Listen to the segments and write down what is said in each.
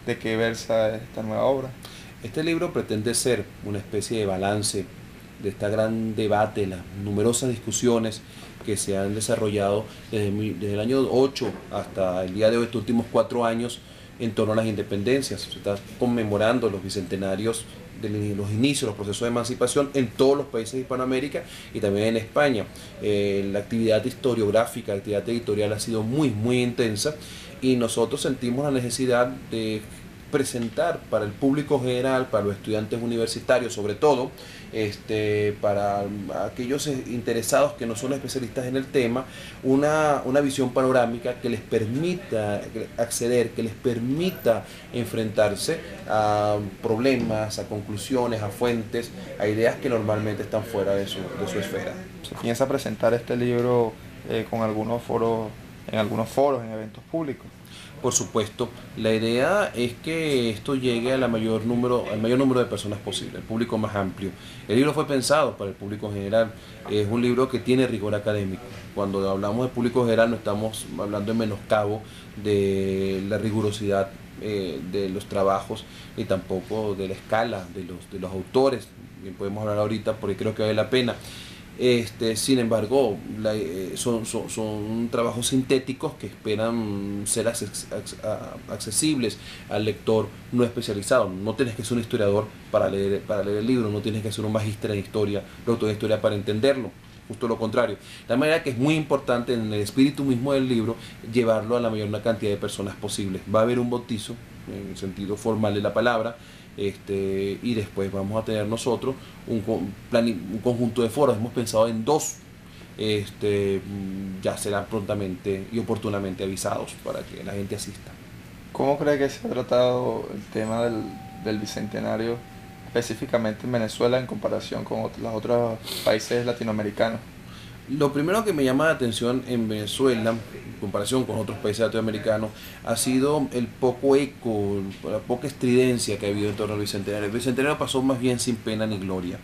de qué versa esta nueva obra. Este libro pretende ser una especie de balance de esta gran debate, las numerosas discusiones que se han desarrollado desde el año 8 hasta el día de hoy, estos últimos 4 años, en torno a las independencias. Se está conmemorando los bicentenarios de los inicios, los procesos de emancipación en todos los países de Hispanoamérica y también en España. La actividad historiográfica, la actividad editorial ha sido muy intensa y nosotros sentimos la necesidad de presentar para el público general, para los estudiantes universitarios sobre todo, para aquellos interesados que no son especialistas en el tema, una visión panorámica que les permita acceder, que les permita enfrentarse a problemas, a conclusiones, a fuentes, a ideas que normalmente están fuera de su esfera. ¿Se piensa presentar este libro con en algunos foros, en eventos públicos? Por supuesto, la idea es que esto llegue al mayor número de personas posible, al público más amplio. El libro fue pensado para el público general, es un libro que tiene rigor académico. Cuando hablamos de público general no estamos hablando en menoscabo de la rigurosidad de los trabajos y tampoco de la escala de los autores. Bien, podemos hablar ahorita porque creo que vale la pena. Sin embargo, son trabajos sintéticos que esperan ser accesibles al lector no especializado. No tienes que ser un historiador para leer el libro, no tienes que ser un magíster en historia, doctor en historia para entenderlo. Justo lo contrario. De manera que es muy importante en el espíritu mismo del libro llevarlo a la mayor cantidad de personas posible. Va a haber un bautizo, en el sentido formal de la palabra, y después vamos a tener nosotros un conjunto de foros. Hemos pensado en dos, ya serán prontamente y oportunamente avisados para que la gente asista. ¿Cómo cree que se ha tratado el tema del bicentenario específicamente en Venezuela en comparación con los otros países latinoamericanos? Lo primero que me llama la atención en Venezuela, en comparación con otros países latinoamericanos, ha sido el poco eco, la poca estridencia que ha habido en torno al Bicentenario. El Bicentenario pasó más bien sin pena ni gloria.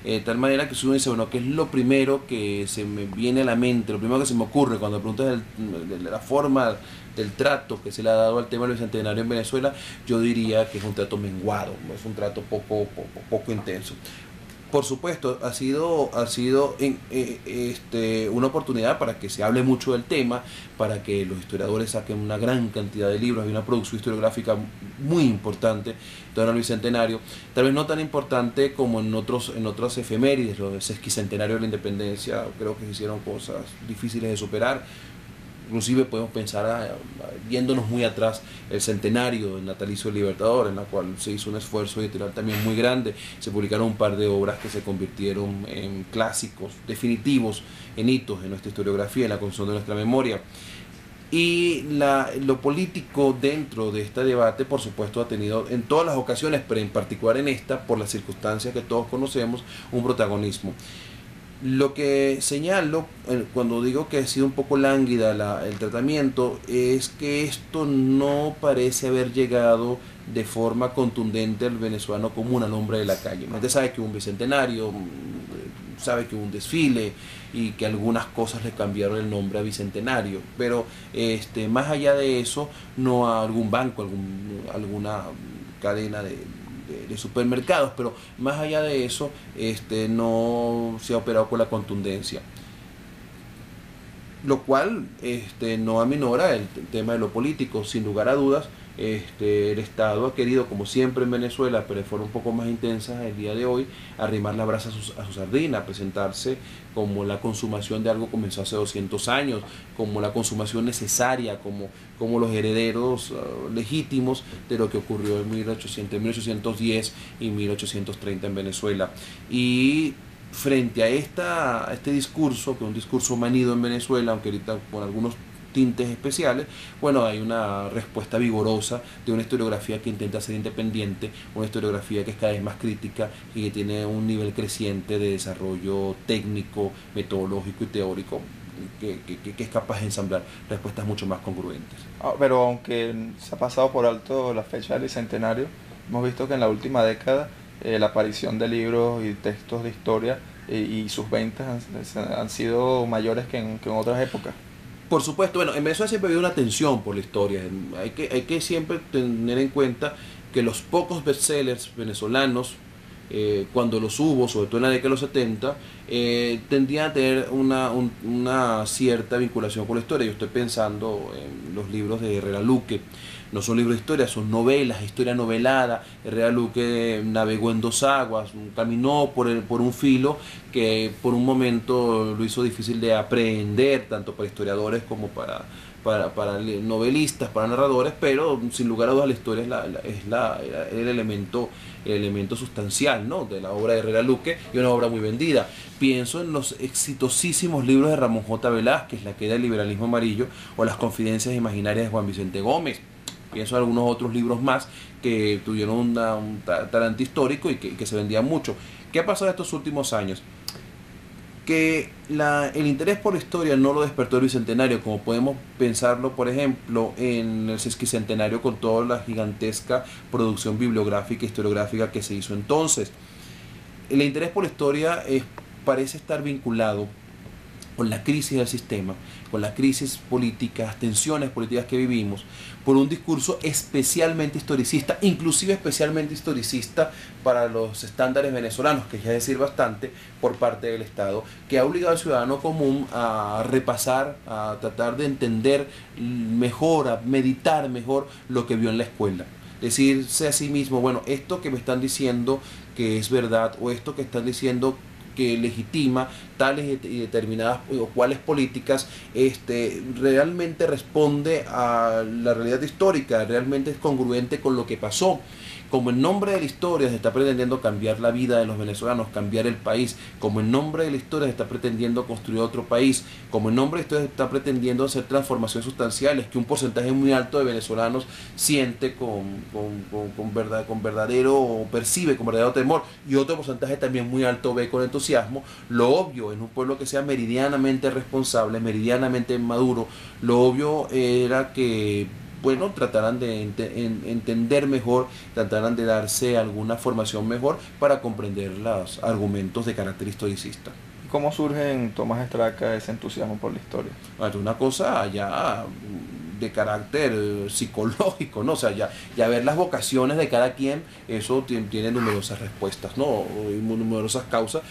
De tal manera que si uno dice, bueno, ¿qué es lo primero que se me viene a la mente, lo primero que se me ocurre cuando me preguntas de la forma del trato que se le ha dado al tema del Bicentenario en Venezuela? Yo diría que es un trato menguado, es un trato poco intenso. Por supuesto, ha sido una oportunidad para que se hable mucho del tema, para que los historiadores saquen una gran cantidad de libros. Hay una producción historiográfica muy importante en torno al Bicentenario, tal vez no tan importante como en otras efemérides, los sesquicentenarios de la independencia. Creo que se hicieron cosas difíciles de superar. Inclusive podemos pensar, yéndonos muy atrás, el centenario del natalicio del Libertador, en la cual se hizo un esfuerzo editorial también muy grande. Se publicaron un par de obras que se convirtieron en clásicos definitivos, en hitos en nuestra historiografía, en la construcción de nuestra memoria. Y lo político dentro de este debate, por supuesto, ha tenido en todas las ocasiones, pero en particular en esta, por las circunstancias que todos conocemos, un protagonismo. Lo que señalo cuando digo que ha sido un poco lánguida el tratamiento es que esto no parece haber llegado de forma contundente al venezolano común, al hombre de la calle. La gente sabe que hubo un bicentenario, sabe que hubo un desfile y que algunas cosas le cambiaron el nombre a bicentenario, pero más allá de eso, no a algún banco, alguna cadena de supermercados, pero más allá de eso, no se ha operado con la contundencia. Lo cual no aminora el tema de lo político. Sin lugar a dudas, el Estado ha querido, como siempre en Venezuela, pero de forma un poco más intensa el día de hoy, arrimar la brasa a su sardina, presentarse como la consumación de algo que comenzó hace 200 años, como la consumación necesaria, como los herederos legítimos de lo que ocurrió en 1810 y 1830 en Venezuela. Y frente a este discurso, que es un discurso manido en Venezuela, aunque ahorita con algunos tintes especiales, bueno, hay una respuesta vigorosa de una historiografía que intenta ser independiente, una historiografía que es cada vez más crítica y que tiene un nivel creciente de desarrollo técnico, metodológico y teórico, que es capaz de ensamblar respuestas mucho más congruentes. Pero aunque se ha pasado por alto la fecha del bicentenario, hemos visto que en la última década la aparición de libros y textos de historia y sus ventas han sido mayores que en otras épocas. Por supuesto, bueno, en Venezuela siempre ha habido una tensión por la historia. Hay que siempre tener en cuenta que los pocos bestsellers venezolanos, cuando los hubo, sobre todo en la década de los 70, tendían a tener una cierta vinculación con la historia. Yo estoy pensando en los libros de Herrera Luque. No son libros de historia, son novelas, historia novelada. Herrera Luque navegó en dos aguas, caminó por un filo que por un momento lo hizo difícil de aprehender, tanto para historiadores como para novelistas, para narradores, pero sin lugar a dudas la historia es el elemento sustancial, ¿no?, de la obra de Herrera Luque, y una obra muy vendida. Pienso en los exitosísimos libros de Ramón J. Velázquez, La queda del liberalismo amarillo, o Las confidencias imaginarias de Juan Vicente Gómez. Pienso en algunos otros libros más que tuvieron un talante histórico y que se vendían mucho. ¿Qué ha pasado estos últimos años? Que el interés por la historia no lo despertó el Bicentenario, como podemos pensarlo, por ejemplo, en el sesquicentenario, con toda la gigantesca producción bibliográfica e historiográfica que se hizo entonces. El interés por la historia parece estar vinculado con la crisis del sistema, con las crisis políticas, tensiones políticas que vivimos, por un discurso especialmente historicista, inclusive especialmente historicista para los estándares venezolanos, que ya es decir bastante, por parte del Estado, que ha obligado al ciudadano común a repasar, a tratar de entender mejor, a meditar mejor lo que vio en la escuela. Decirse a sí mismo, bueno, esto que me están diciendo que es verdad, o esto que están diciendo que legitima tales y determinadas o cuáles políticas realmente responde a la realidad histórica, realmente es congruente con lo que pasó. Como en nombre de la historia se está pretendiendo cambiar la vida de los venezolanos, cambiar el país, como en nombre de la historia se está pretendiendo construir otro país, como en nombre de la historia se está pretendiendo hacer transformaciones sustanciales que un porcentaje muy alto de venezolanos siente con verdadero, o percibe con verdadero temor, y otro porcentaje también muy alto ve con entusiasmo. Lo obvio en un pueblo que sea meridianamente responsable, meridianamente maduro, lo obvio era que, bueno, tratarán de entender mejor, tratarán de darse alguna formación mejor para comprender los argumentos de carácter historicista. ¿Cómo surge en Tomás Estraca ese entusiasmo por la historia? Es una cosa ya de carácter psicológico, ¿no? O sea, ya ver las vocaciones de cada quien, eso tiene numerosas respuestas, ¿no? Y numerosas causas.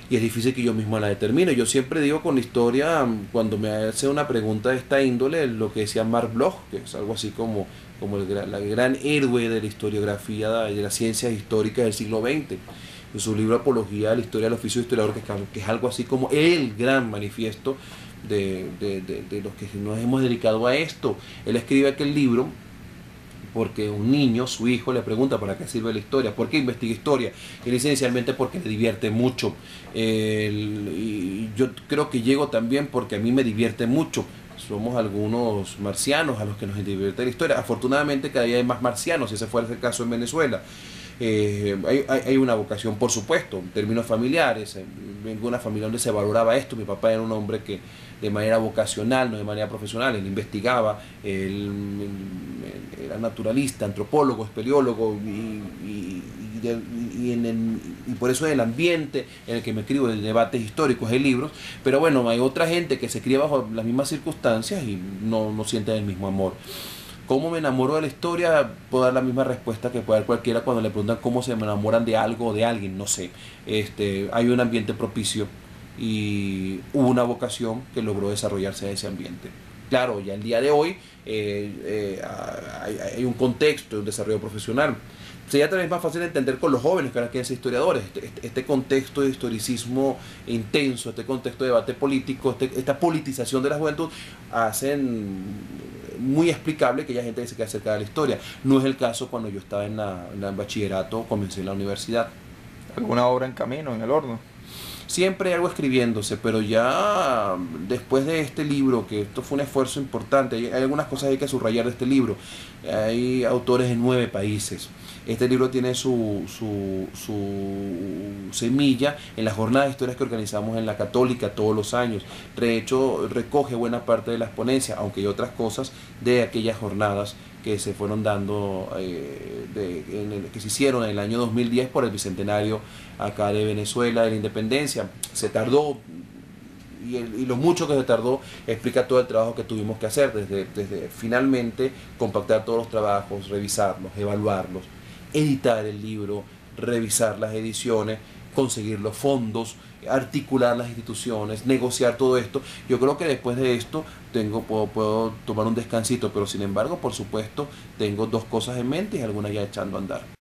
Y es difícil que yo mismo la determine. Yo siempre digo con la historia, cuando me hace una pregunta de esta índole, lo que decía Marc Bloch, que es algo así como el gran héroe de la historiografía y de las ciencias históricas del siglo XX. En su libro Apología de la historia del oficio de historiador, que es algo así como el gran manifiesto de los que nos hemos dedicado a esto. Él escribe aquel libro porque un niño, su hijo, le pregunta para qué sirve la historia, por qué investiga historia. Él dice inicialmente porque le divierte mucho. Y yo creo que llego también porque a mí me divierte mucho. Somos algunos marcianos a los que nos divierte la historia. Afortunadamente cada día hay más marcianos, si ese fuera el caso en Venezuela. Hay una vocación, por supuesto, en términos familiares. Vengo de una familia donde se valoraba esto. Mi papá era un hombre que de manera vocacional, no de manera profesional, él investigaba, él era naturalista, antropólogo, espeleólogo, y por eso es el ambiente en el que me escribo, de debates históricos, hay libros. Pero bueno, hay otra gente que se cría bajo las mismas circunstancias y no siente el mismo amor. ¿Cómo me enamoro de la historia? Puedo dar la misma respuesta que puede dar cualquiera cuando le preguntan cómo se enamoran de algo o de alguien, no sé. Hay un ambiente propicio y hubo una vocación que logró desarrollarse en ese ambiente. Claro, ya el día de hoy hay un contexto, un desarrollo profesional. Sería también más fácil de entender con los jóvenes que ahora quieren ser historiadores. Este contexto de historicismo intenso, este contexto de debate político, esta politización de la juventud hacen muy explicable que haya gente que se quede cerca de la historia. No es el caso cuando yo estaba en el bachillerato, comencé en la universidad. ¿Alguna obra en camino, en el horno? Siempre hay algo escribiéndose, pero ya después de este libro, que esto fue un esfuerzo importante, hay algunas cosas que hay que subrayar de este libro. Hay autores en 9 países. Este libro tiene su semilla en las jornadas de historias que organizamos en la Católica todos los años. De hecho, recoge buena parte de las ponencias, aunque hay otras cosas de aquellas jornadas que se fueron dando, que se hicieron en el año 2010 por el Bicentenario acá de Venezuela, de la Independencia. Se tardó y lo mucho que se tardó explica todo el trabajo que tuvimos que hacer, desde finalmente compactar todos los trabajos, revisarlos, evaluarlos, editar el libro, revisar las ediciones, conseguir los fondos, articular las instituciones, negociar todo esto. Yo creo que después de esto puedo tomar un descansito, pero sin embargo, por supuesto, tengo dos cosas en mente y algunas ya echando a andar.